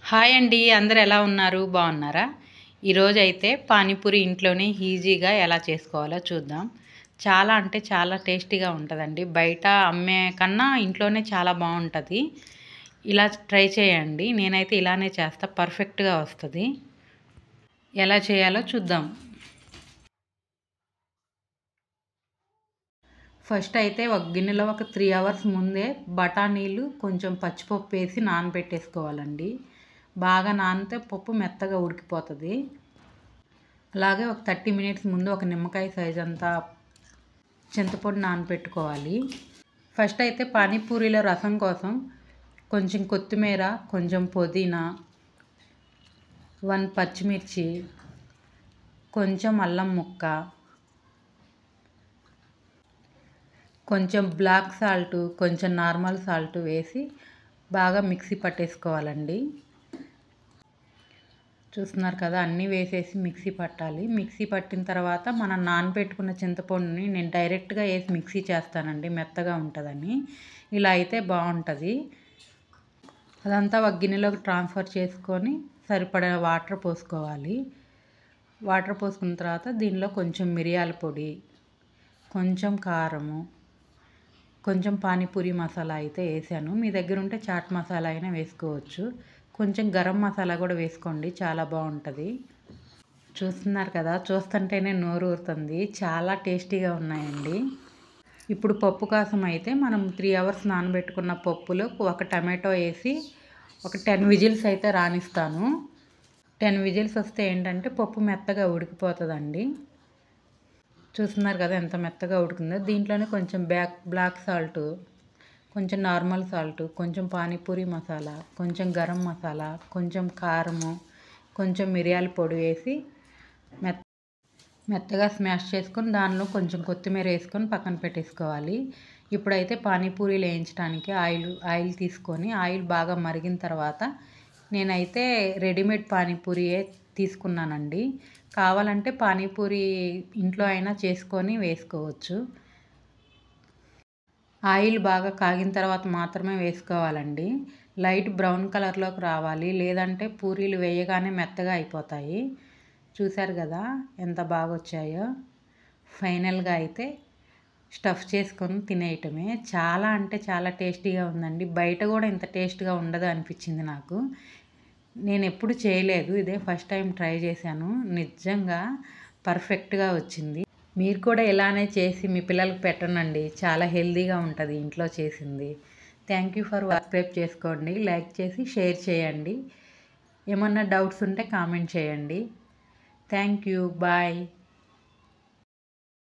Hi అండి, అందరూ ఎలా ఉన్నారు? బాగున్నారా? ఈరోజు అయితే పానీపూరి ఇంట్లోనే ఈజీగా ఎలా చేసుకోవాలో చూద్దాం. చాలా అంటే చాలా టేస్టీగా ఉంటుందండి. బయట అమ్మే కన్నా ఇంట్లోనే చాలా బాగుంటుంది. ఇలా ట్రై చేయండి. నేనైతే ఇలానే చేస్తా, పర్ఫెక్ట్గా వస్తుంది. ఎలా చేయాలో చూద్దాం. ఫస్ట్ అయితే ఒక గిన్నెలో ఒక 3 అవర్స్ ముందే బఠానీలు కొంచెం పచ్చిపప్పు వేసి నానబెట్టేసుకోవాలండి. బాగా నానితే పప్పు మెత్తగా ఉడికిపోతుంది. అలాగే ఒక 30 మినిట్స్ ముందు ఒక నిమ్మకాయ సైజ్ అంతా చింతపండు నానబెట్టుకోవాలి. ఫస్ట్ అయితే పానీపూరిలో రసం కోసం కొంచెం కొత్తిమీర, కొంచెం పుదీనా, 1 పచ్చిమిర్చి, కొంచెం అల్లం ముక్క, కొంచెం బ్లాక్ సాల్ట్, కొంచెం నార్మల్ సాల్ట్ వేసి బాగా మిక్సీ పట్టేసుకోవాలండి. చూస్తున్నారు కదా, అన్నీ వేసేసి మిక్సీ పట్టాలి. మిక్సీ పట్టిన తర్వాత మనం నానబెట్టుకున్న చింతపండుని నేను డైరెక్ట్గా వేసి మిక్సీ చేస్తానండి, మెత్తగా ఉంటుందని. ఇలా అయితే బాగుంటుంది. అదంతా ఒక గిన్నెలోకి ట్రాన్స్ఫర్ చేసుకొని సరిపడా వాటర్ పోసుకోవాలి. వాటర్ పోసుకున్న తర్వాత దీనిలో కొంచెం మిరియాల పొడి, కొంచెం కారము, కొంచెం పానీపూరి మసాలా అయితే వేసాను. మీ దగ్గర ఉంటే చాట్ మసాలా అయినా వేసుకోవచ్చు. కొంచెం గరం మసాలా కూడా వేసుకోండి, చాలా బాగుంటుంది. చూస్తున్నారు కదా, చూస్తుంటేనే నోరు ఊరుతుంది. చాలా టేస్టీగా ఉన్నాయండి. ఇప్పుడు పప్పు కోసం అయితే మనం 3 అవర్స్ నానబెట్టుకున్న పప్పులో ఒక టమాటో వేసి ఒక 10 విజిల్స్ అయితే రానిస్తాను. 10 విజిల్స్ వస్తే ఏంటంటే పప్పు మెత్తగా ఉడికిపోతుందండి. చూస్తున్నారు కదా ఎంత మెత్తగా ఉడికిందో. దీంట్లోనే కొంచెం బ్లాక్ సాల్ట్, కొంచెం నార్మల్ సాల్ట్, కొంచెం పానీపూరి మసాలా, కొంచెం గరం మసాలా, కొంచెం కారము, కొంచెం మిరియాల పొడి వేసి మెత్తగా స్మాష్ చేసుకొని దానిలో కొంచెం కొత్తిమీర వేసుకొని పక్కన పెట్టేసుకోవాలి. ఇప్పుడైతే పానీపూరీలు వేయించడానికి ఆయిల్ తీసుకొని ఆయిల్ బాగా మరిగిన తర్వాత నేనైతే రెడీమేడ్ పానీపూరియే తీసుకున్నానండి. కావాలంటే పానీపూరి ఇంట్లో అయినా చేసుకొని వేసుకోవచ్చు. ఆయిల్ బాగా కాగిన తర్వాత మాత్రమే వేసుకోవాలండి. లైట్ బ్రౌన్ కలర్లోకి రావాలి, లేదంటే పూరీలు వేయగానే మెత్తగా అయిపోతాయి. చూశారు కదా ఎంత బాగా వచ్చాయో. ఫైనల్గా అయితే స్టఫ్ చేసుకొని తినేయటమే. చాలా అంటే చాలా టేస్టీగా ఉందండి. బయట కూడా ఇంత టేస్ట్గా ఉండదు అనిపించింది నాకు. నేను ఎప్పుడు చేయలేదు, ఇదే ఫస్ట్ టైం ట్రై చేశాను. నిజంగా పర్ఫెక్ట్గా వచ్చింది. మీరు కూడా ఇలానే చేసి మీ పిల్లలకు పెట్టనండి, చాలా హెల్తీగా ఉంటుంది ఇంట్లో చేసింది. థ్యాంక్ యూ ఫర్ సబ్స్క్రైబ్ చేసుకోండి, లైక్ చేసి షేర్ చేయండి. ఏమన్నా డౌట్స్ ఉంటే కామెంట్ చేయండి. Thank you, bye.